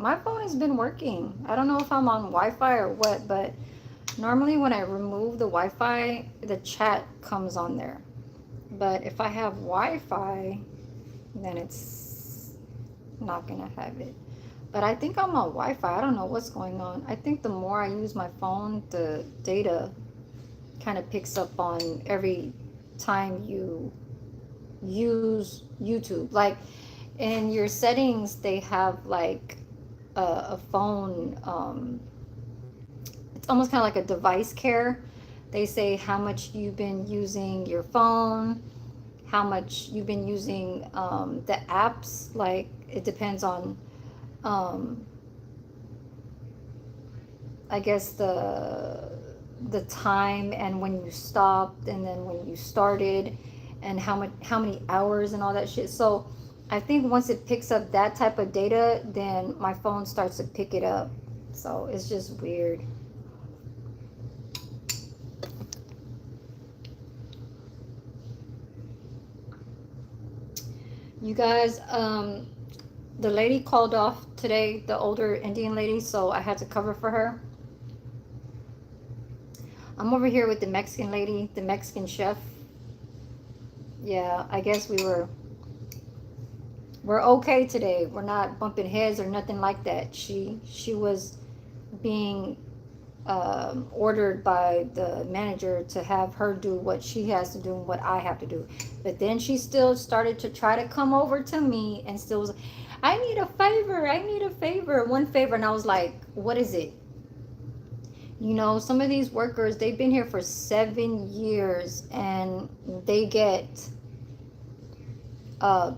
my phone has been working. I don't know if I'm on Wi-Fi or what, but normally when I remove the Wi-Fi, the chat comes on there. But if I have Wi-Fi, then it's not gonna have it. But I think I'm on Wi-Fi. I don't know what's going on. I think the more I use my phone, the data kind of picks up on every time you use YouTube. Like in your settings, they have like a phone. It's almost kind of like a device care. They say how much you've been using your phone, how much you've been using the apps. Like it depends on, um, I guess the time and when you stopped and then when you started and how many hours and all that shit. So I think once it picks up that type of data, then my phone starts to pick it up. So it's just weird. You guys, the lady called off today, the older Indian lady, so I had to cover for her. I'm over here with the Mexican lady, the Mexican chef. Yeah, I guess we're okay today. We're not bumping heads or nothing like that. She was being ordered by the manager to have her do what she has to do and what I have to do. But then she still started to try to come over to me and still was, I need a favor. I need a favor. One favor. And I was like, what is it? You know, some of these workers, they've been here for 7 years and they get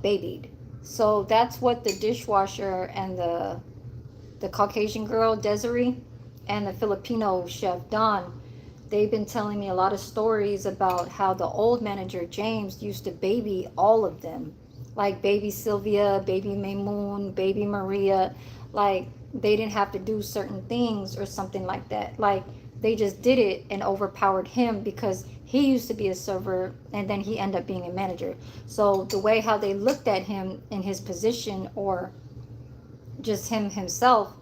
babied. So that's what the dishwasher and the Caucasian girl, Desiree, and the Filipino chef, Don, they've been telling me a lot of stories about how the old manager, James, used to baby all of them. Like baby Sylvia, baby Maymoon, baby Maria. Like they didn't have to do certain things or something like that. Like they just did it and overpowered him because he used to be a server and then he ended up being a manager. So the way how they looked at him in his position or just him himself,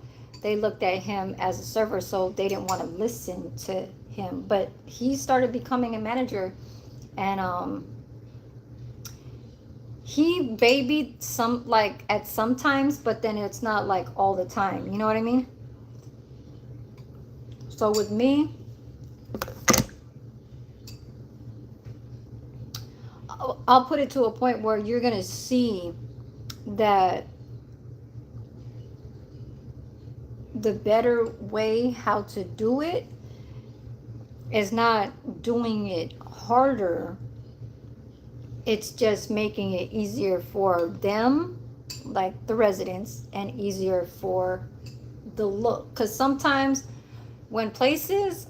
they looked at him as a server, so they didn't want to listen to him. But he started becoming a manager, and he babied some like at some times, but then it's not like all the time. You know what I mean? So with me, I'll put it to a point where you're gonna see that the better way how to do it is not doing it harder. It's just making it easier for them, like the residents, and easier for the look. Because sometimes when places,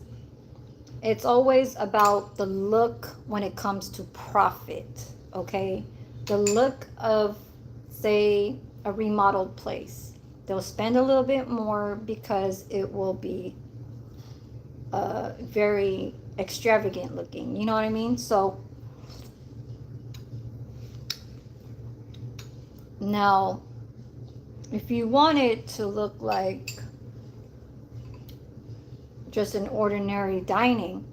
it's always about the look when it comes to profit, okay? The look of, say, a remodeled place. They'll spend a little bit more because it will be very extravagant looking. You know what I mean? So now, if you want it to look like just an ordinary dining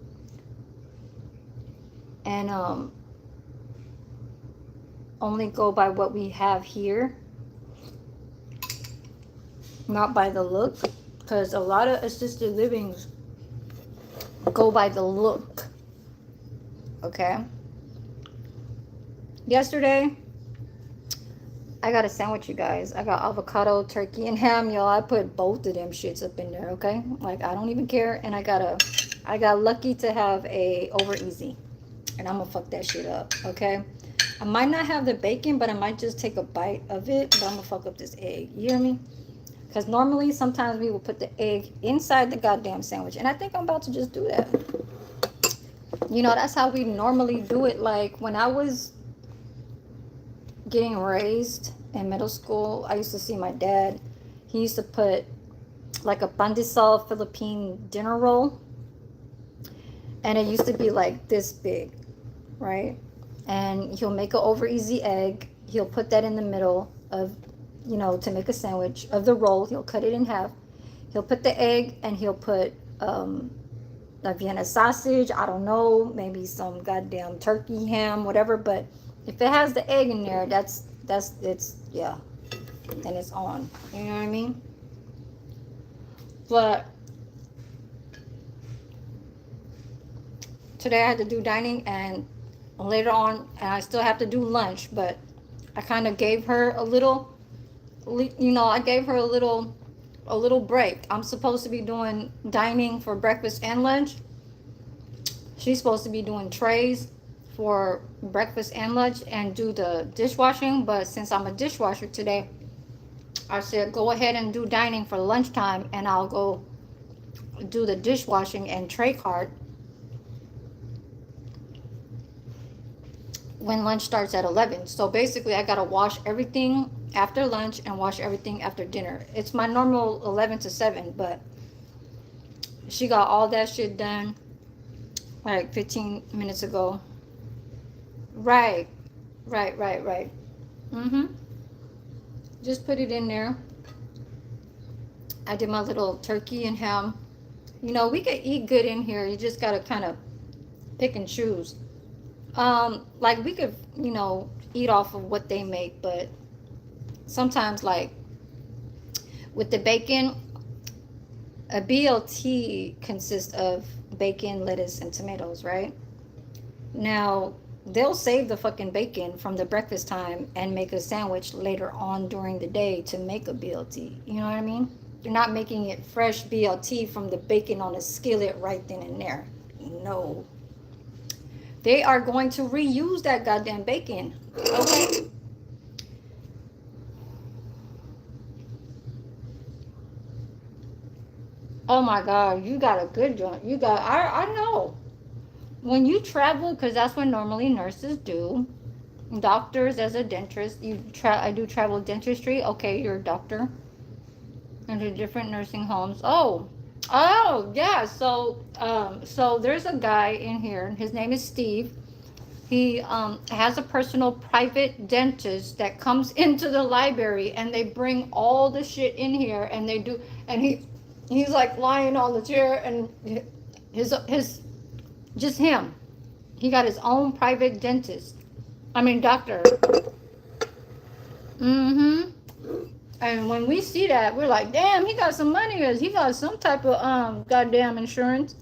and only go by what we have here, not by the look, because a lot of assisted livings go by the look. Okay, yesterday I got a sandwich, you guys. I got avocado, turkey, and ham, y'all. I put both of them shits up in there, okay? Like I don't even care. And I got lucky to have a over easy, and I'm gonna fuck that shit up, okay? I might not have the bacon, but I might just take a bite of it. But I'm gonna fuck up this egg. You hear me? Because normally, sometimes we will put the egg inside the goddamn sandwich, and I think I'm about to just do that. You know, that's how we normally do it. Like when I was getting raised in middle school, I used to see my dad. He used to put like a pandesal Philippine dinner roll, and it used to be like this big, right? And he'll make an over easy egg. He'll put that in the middle of to make a sandwich of the roll. He'll cut it in half. He'll put the egg, and he'll put a Vienna sausage. I don't know, maybe some goddamn turkey, ham, whatever. But if it has the egg in there, that's it's yeah, then it's on. You know what I mean? But today I had to do dining, and later on, and I still have to do lunch. But I kind of gave her a little, I gave her a little break. I'm supposed to be doing dining for breakfast and lunch. She's supposed to be doing trays for breakfast and lunch and do the dishwashing. But since I'm a dishwasher today, I said go ahead and do dining for lunchtime, and I'll go do the dishwashing and tray cart when lunch starts at 11. So basically I gotta wash everything after lunch and wash everything after dinner. It's my normal 11 to 7, but she got all that shit done like 15 minutes ago. Right. Just put it in there. I did my little turkey and ham. We could eat good in here. You just gotta kind of pick and choose. Like we could, eat off of what they make, but sometimes, like with the bacon, a BLT consists of bacon, lettuce, and tomatoes, right? Now, they'll save the fucking bacon from the breakfast time and make a sandwich later on during the day to make a BLT. You know what I mean? You're not making it fresh BLT from the bacon on a skillet right then and there. No. They are going to reuse that goddamn bacon. Okay? Oh my God, you got a good joint. I know. When you travel, because that's what normally nurses do. Doctors, as a dentist, I do travel dentistry. Okay, you're a doctor. Into different nursing homes. Oh, yeah. So there's a guy in here. His name is Steve. He has a personal private dentist that comes into the library, and they bring all the shit in here, and they do, and he's like lying on the chair, and his just him. He got his own private dentist. I mean doctor. Mm-hmm. And when we see that, we're like, damn, he got some money, or he got some type of goddamn insurance.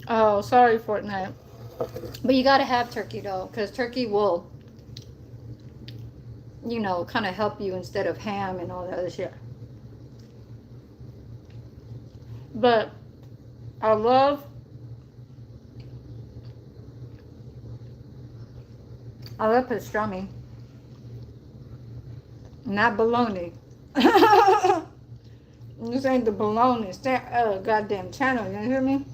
Oh, sorry, Fortnite. But you gotta have turkey though, because turkey will, kind of help you instead of ham and all that other shit. But I love pastrami, not bologna. This ain't the bologna goddamn channel. You hear me?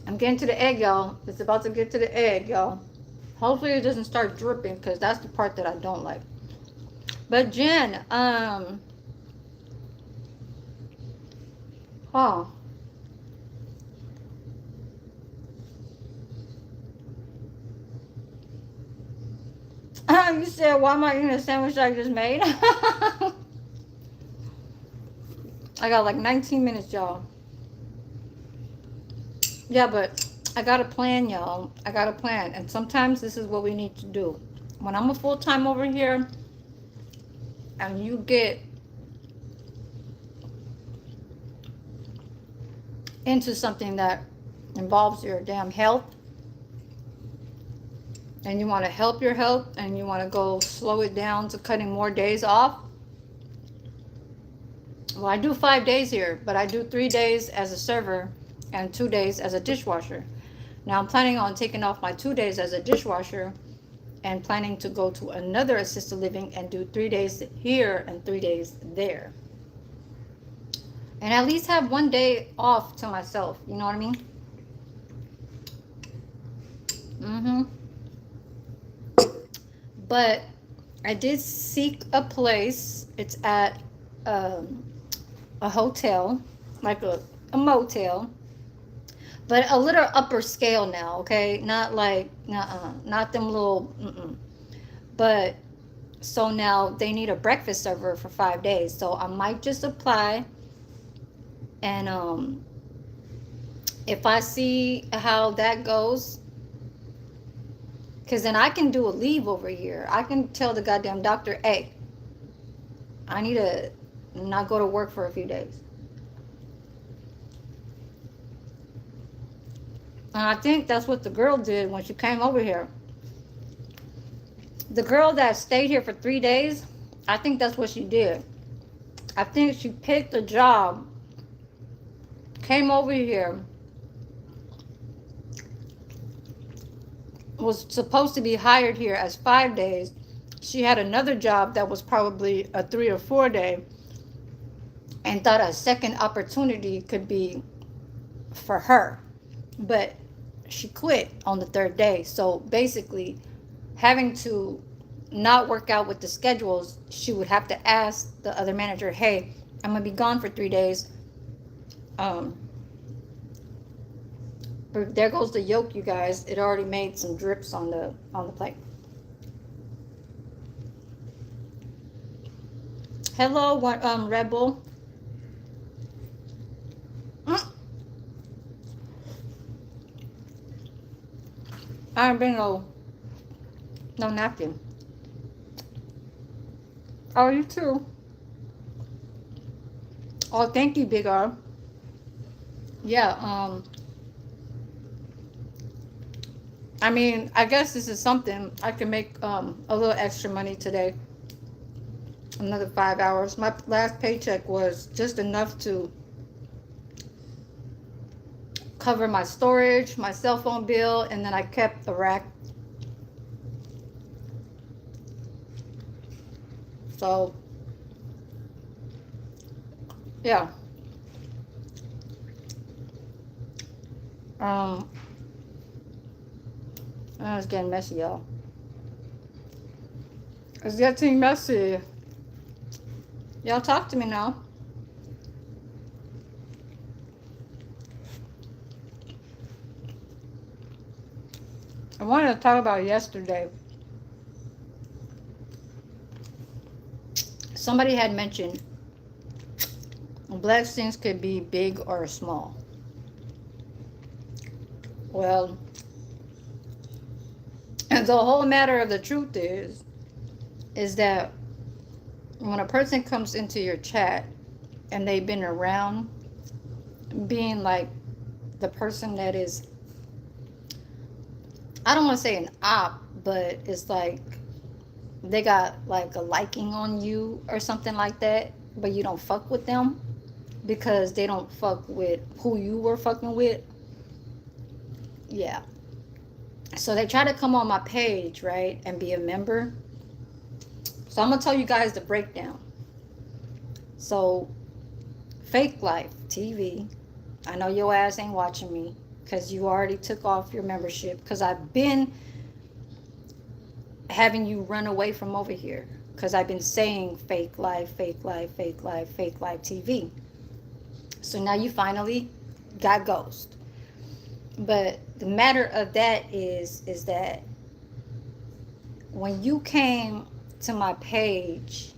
I'm getting to the egg, y'all. It's about to get to the egg, y'all. Hopefully it doesn't start dripping, because that's the part that I don't like. But Jen, you said, why am I eating a sandwich I just made? I got like 19 minutes, y'all. Yeah, but I got a plan, y'all. I got a plan. And sometimes this is what we need to do. When I'm a full-time over here, and you get into something that involves your damn health, and you want to help your health, and you want to go slow it down to cutting more days off. Well, I do 5 days here, but I do 3 days as a server and 2 days as a dishwasher. Now I'm planning on taking off my 2 days as a dishwasher and planning to go to another assisted living and do 3 days here and 3 days there. And at least have 1 day off to myself. You know what I mean? But I did seek a place. It's at a hotel, like a motel, but a little upper scale now, okay? Not like, not them little, but So now they need a breakfast server for 5 days. So I might just apply, and if I see how that goes, because then I can do a leave over here. I can tell the goddamn doctor, hey, I need to not go to work for a few days. And I think that's what the girl did when she came over here. The girl that stayed here for 3 days, I think that's what she did. I think she picked a job, came over here, was supposed to be hired here as 5 days. She had another job that was probably a 3 or 4 day, and thought a second opportunity could be for her. But she quit on the third day. So basically, having to not work out with the schedules, she would have to ask the other manager, hey, I'm gonna be gone for 3 days. Um, but there goes the yolk, you guys. It already made some drips on the plate. Hello, Red Bull. Mm, I ain't been no napkin. Oh, you too. Oh, thank you, Big R. Yeah. I mean, I guess this is something I can make a little extra money today. Another 5 hours. My last paycheck was just enough to cover my storage, my cell phone bill, and then I kept the rack. So, yeah. Um, it's getting messy, y'all. It's getting messy. Y'all talk to me now. I wanted to talk about yesterday. Somebody had mentioned blessings could be big or small. Well, and the whole matter of the truth is that when a person comes into your chat and they've been around being like the person that is, I don't want to say an op, but it's like they got like a liking on you or something like that, but you don't fuck with them because they don't fuck with who you were fucking with. Yeah. So they try to come on my page, right, and be a member. So I'm gonna tell you guys the breakdown. So, Fake Life TV. I know your ass ain't watching me because you already took off your membership because I've been having you run away from over here because I've been saying Fake Life, Fake Life, Fake Life, Fake Life TV. So now you finally got ghost. But the matter of that is that when you came to my page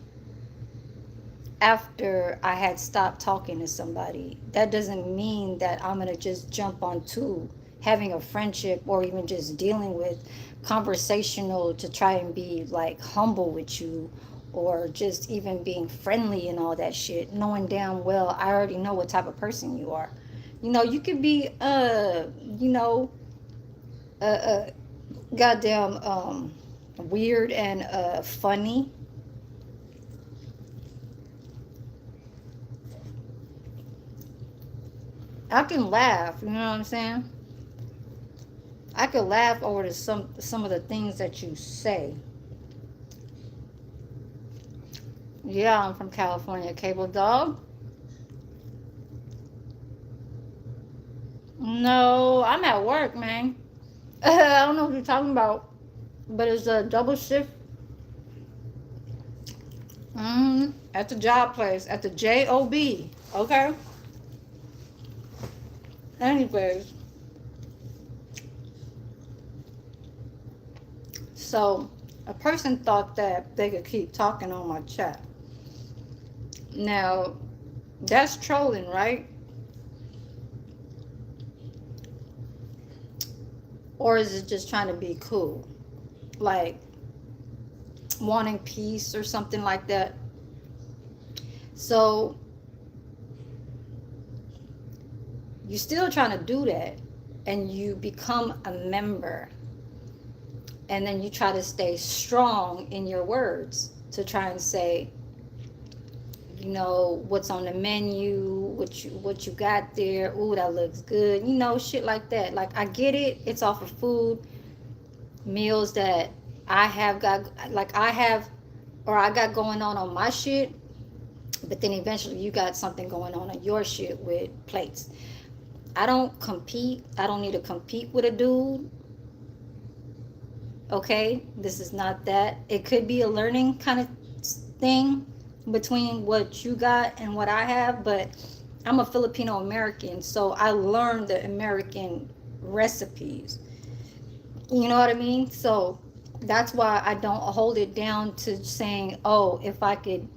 after I had stopped talking to somebody, that doesn't mean that I'm going to just jump onto having a friendship or even just dealing with conversational to try and be like humble with you or just even being friendly and all that shit, knowing damn well I already know what type of person you are. You know, you could be you know, uh goddamn weird and funny. I can laugh, you know what I'm saying? I could laugh over some of the things that you say. Yeah, I'm from California, Cable Dog. No, I'm at work, man. I don't know what you're talking about, but it's a double shift. At the job place, at the job. Okay. Anyways, so A person thought that they could keep talking on my chat. Now, that's trolling, right? Or is it just trying to be cool? Like wanting peace or something like that. So you're still trying to do that, and you become a member, and then you try to stay strong in your words to try and say, you know, what's on the menu, what you got there. Ooh, that looks good. You know, shit like that. Like, I get it. It's off of food, meals that I have got, like I have, or I got going on my shit. But then eventually you got something going on your shit with plates. I don't compete. I don't need to compete with a dude. Okay, this is not that. It could be a learning kind of thing between what you got and what I have, but I'm a Filipino American, so I learned the American recipes. You know what I mean? So that's why I don't hold it down to saying, oh, if I could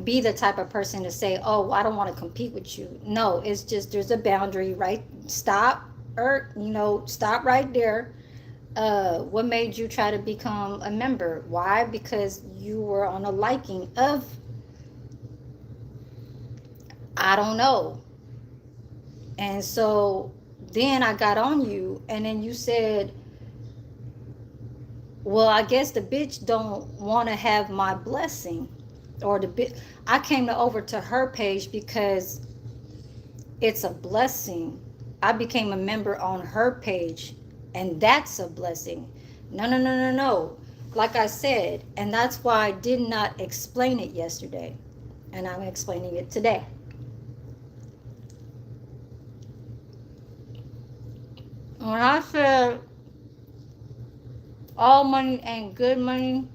be the type of person to say, oh, I don't want to compete with you. No, it's just there's a boundary, right? Stop, or, you know, stop right there. What made you try to become a member? Why? Because you were on a liking of, I don't know. And so then I got on you, and then you said, well, I guess the bitch don't want to have my blessing. Or the bitch, I came over to her page because it's a blessing. I became a member on her page, and that's a blessing. No, no, no, no, no. Like I said, and that's why I did not explain it yesterday, and I'm explaining it today. When I said all money ain't good money,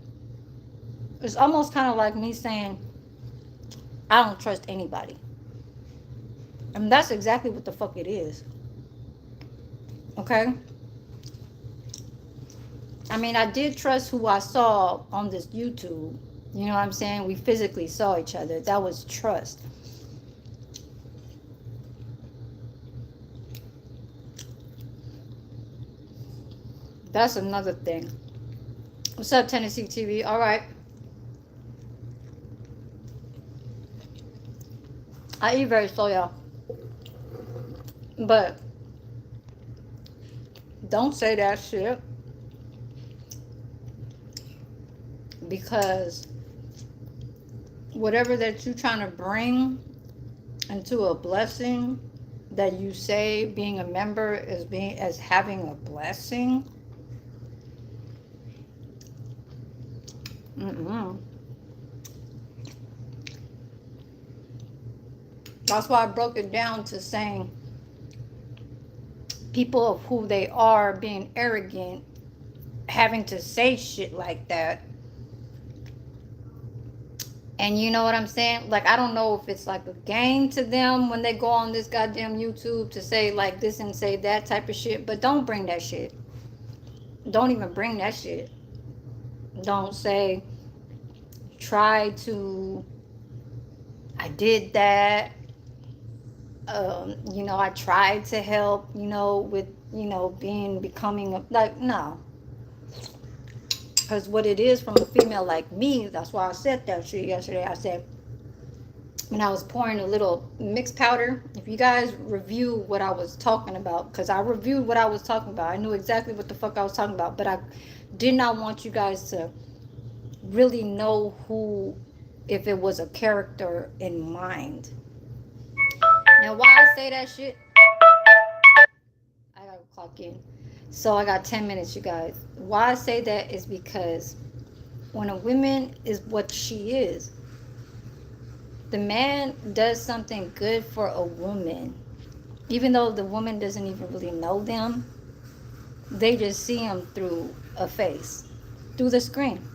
it's almost kind of like me saying I don't trust anybody. And that's exactly what the fuck it is. Okay? I mean, I did trust who I saw on this YouTube. You know what I'm saying? We physically saw each other. That was trust. That's another thing. What's up, Tennessee TV? All right. I eat very slow, y'all. But don't say that shit, because whatever that you're trying to bring into a blessing, that you say being a member is being as having a blessing. Mm-mm. That's why I broke it down to saying people of who they are being arrogant, having to say shit like that. And you know what I'm saying? Like, I don't know if it's like a game to them when they go on this goddamn YouTube to say like this and say that type of shit, but don't bring that shit. Don't even bring that shit. Don't say, try to, I did that. You know, I tried to help, you know, with, you know, becoming a, like, no. Because what it is from a female like me, that's why I said that shit yesterday. I said, when I was pouring a little mixed powder, if you guys review what I was talking about, because I reviewed what I was talking about, I knew exactly what the fuck I was talking about, but I did not want you guys to really know who, if it was a character in mind. Now, why I say that shit, I gotta clock in. So I got 10 minutes, you guys. Why I say that is because when a woman is what she is, the man does something good for a woman, even though the woman doesn't even really know them, they just see him through a face, through the screen,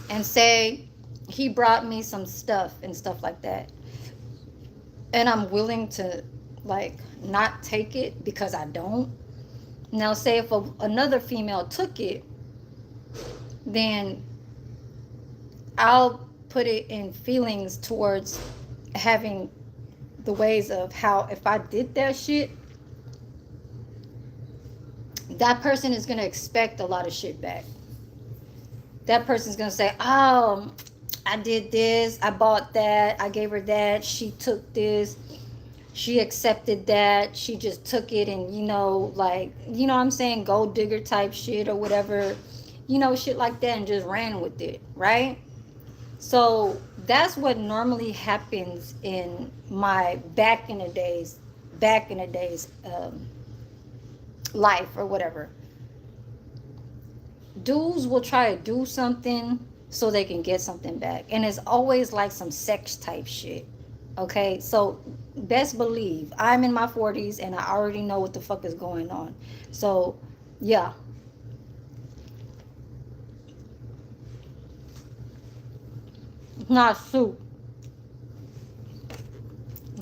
and say, he brought me some stuff and stuff like that. And I'm willing to, like, not take it because I don't. Now, say if another female took it then I'll put it in feelings towards having the ways of how if I did that shit, that person is going to expect a lot of shit back. That person's going to say, oh, I did this, I bought that, I gave her that, she took this, she accepted that, she just took it and, like, what I'm saying, gold digger type shit or whatever, shit like that, and just ran with it, right? So that's what normally happens in my back in the days, life or whatever. Dudes will try to do something so they can get something back, and it's always like some sex type shit. Okay, so best believe I'm in my 40s and I already know what the fuck is going on. So yeah. It's not soup,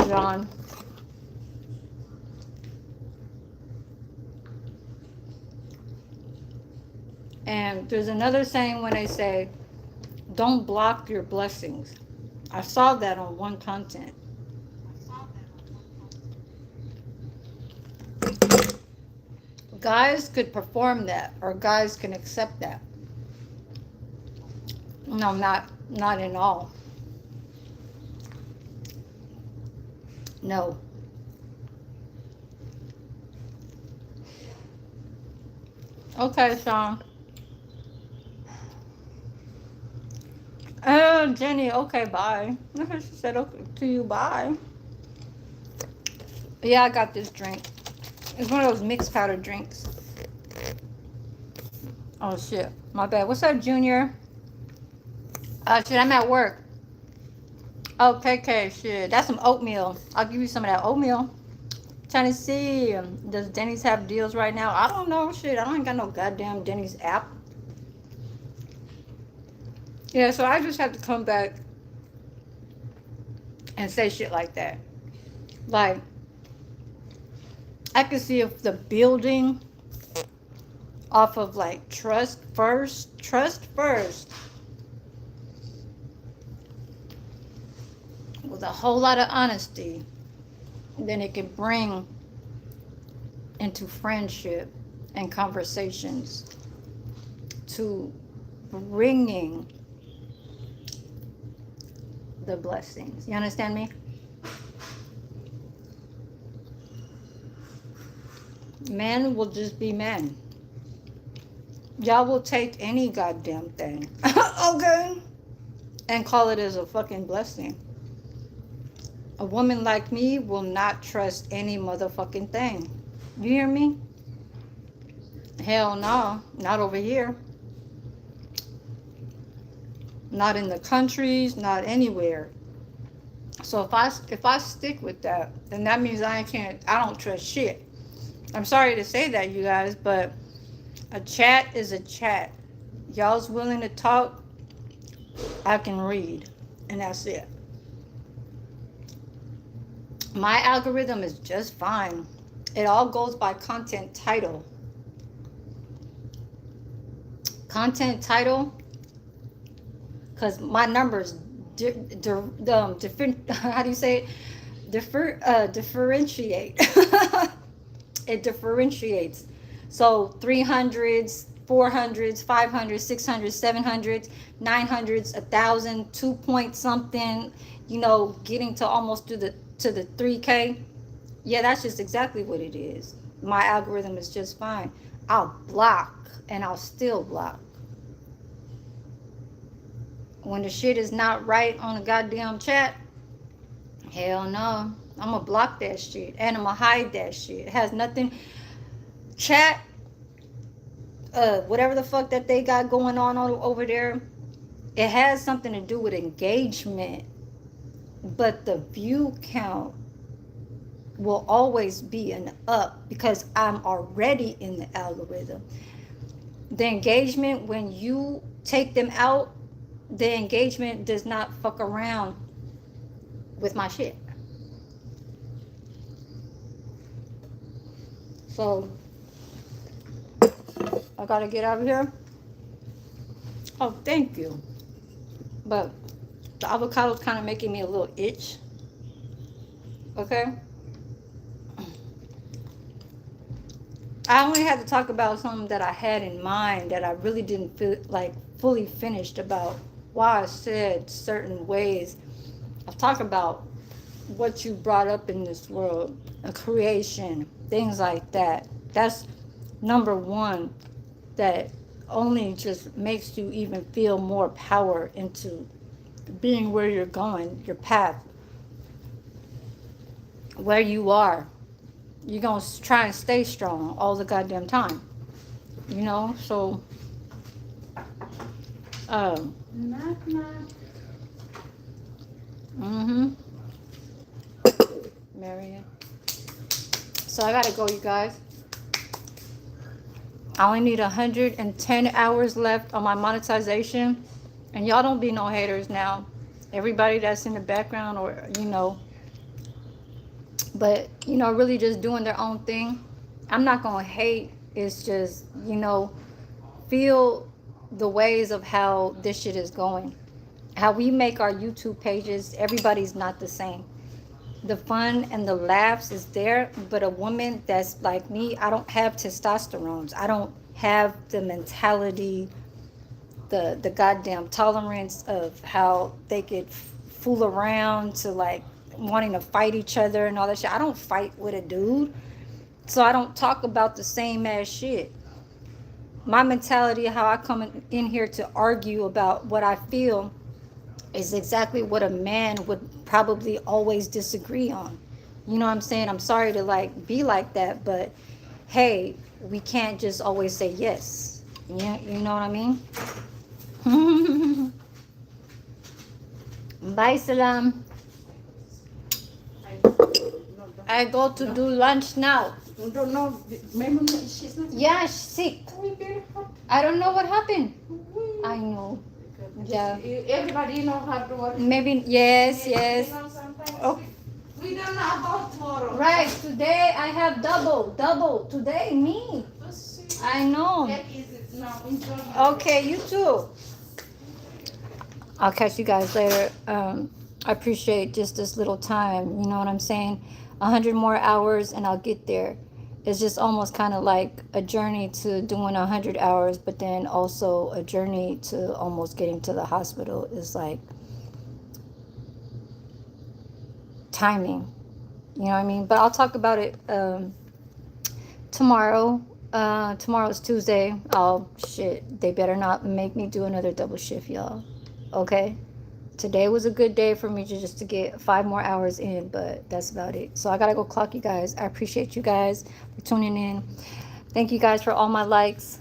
John. And there's another saying when they say, don't block your blessings. I saw that on one content. Guys could perform that, or guys can accept that. No, not in all. No. Okay, Sean. Jenny, okay, bye. She said okay to you, bye. Yeah, I got this drink. It's one of those mixed powder drinks. Oh shit, my bad. What's up, Junior? Shit, I'm at work. Oh, KK, shit, that's some oatmeal. I'll give you some of that oatmeal. Trying to see, does Denny's have deals right now? I don't know, shit. I don't got no goddamn Denny's app. Yeah, so I just have to come back and say shit like that. Like, I can see if the building off of like trust first, with a whole lot of honesty, then it can bring into friendship and conversations to bringing the blessings. You understand me? Men will just be men. Y'all will take any goddamn thing, okay, and call it as a fucking blessing. A woman like me will not trust any motherfucking thing. You hear me? Hell no, not over here. Not in the countries, not anywhere. So if I stick with that, then that means I don't trust shit. I'm sorry to say that, you guys, but a chat is a chat. Y'all's willing to talk, I can read, and that's it. My algorithm is just fine. It all goes by content title. Content title, because my numbers different. How do you say it? Differentiate. It differentiates. So 300s, 400s, 500s, 600s, 700s, 900s, 1,000, 2 point something. Getting to almost to the 3K. Yeah, that's just exactly what it is. My algorithm is just fine. I'll block and I'll still block. When the shit is not right on the goddamn chat, hell no. I'm gonna block that shit and I'm gonna hide that shit. It has nothing. Chat, whatever the fuck that they got going on over there, it has something to do with engagement. But the view count will always be an up because I'm already in the algorithm. The engagement, when you take them out, the engagement does not fuck around with my shit. So I gotta get out of here. Oh, thank you. But the avocado's kind of making me a little itch. Okay. I only had to talk about something that I had in mind that I really didn't feel like fully finished about why I said certain ways. I've talked about what you brought up in this world, a creation, things like that. That's number one that only just makes you even feel more power into being where you're going, your path, where you are. You're going to try and stay strong all the goddamn time. You know? So, um, mm-hmm. Marion. So I gotta go, you guys. I only need 110 hours left on my monetization. And y'all don't be no haters now. Everybody that's in the background or, but, really just doing their own thing. I'm not gonna hate. It's just, feel the ways of how this shit is going. How we make our YouTube pages, everybody's not the same. The fun and the laughs is there, but a woman that's like me, I don't have testosterone. I don't have the mentality, the goddamn tolerance of how they could fool around to like wanting to fight each other and all that shit. I don't fight with a dude, so I don't talk about the same ass shit. My mentality, how I come in here to argue about what I feel, is exactly what a man would probably always disagree on. You know what I'm saying? I'm sorry to like be like that, but hey, we can't just always say yes. Yeah, you know what I mean? Bye, Salam. I go to do lunch now. Don't know. Maybe she's not. Yeah, she's sick. I don't know what happened. I know. Yeah. Everybody know how to work. Maybe yes, yes. Oh. We don't know about tomorrow. Right. Today I have double. Today me. I know. Okay, you too. I'll catch you guys later. I appreciate just this little time. You know what I'm saying? 100 more hours and I'll get there. It's just almost kind of like a journey to doing 100 hours, but then also a journey to almost getting to the hospital is like timing. You know what I mean? But I'll talk about it tomorrow. Tomorrow's Tuesday. Oh, shit. They better not make me do another double shift, y'all. Okay? Today was a good day for me to just to get 5 more hours in, but that's about it. So I gotta go clock you guys. I appreciate you guys for tuning in. Thank you guys for all my likes.